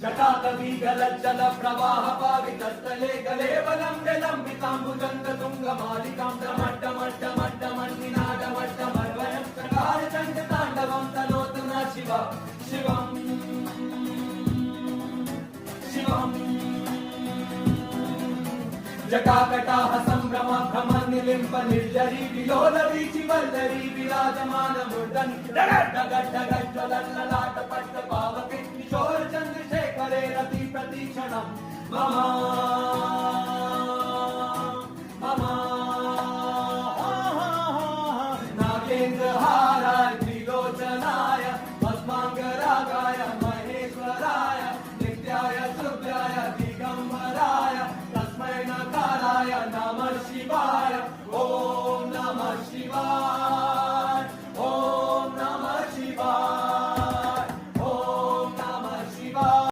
जटाकवी गलज्जल प्रवाह पावितस्थले गलेवलम्ब्य लम्बिताम्बुजङ्ग तुङ्गमालिकां डमड्डमड्डमड्डमड्निनादमड्डमर्वयं चकारचण्डताण्डवं तनोतु न शिव शिवम् शिवम् जटाकटाह सम्भ्रम भ्रम निलिम्ब निर्जरी विलोलवीचि वल्लरी विराजमान मूर्धनि डगड्डगज्ज्वलल्ललाट पट्ट पावके किशोर चन्द्रशेखरे रति प्रतीक्षणम् मम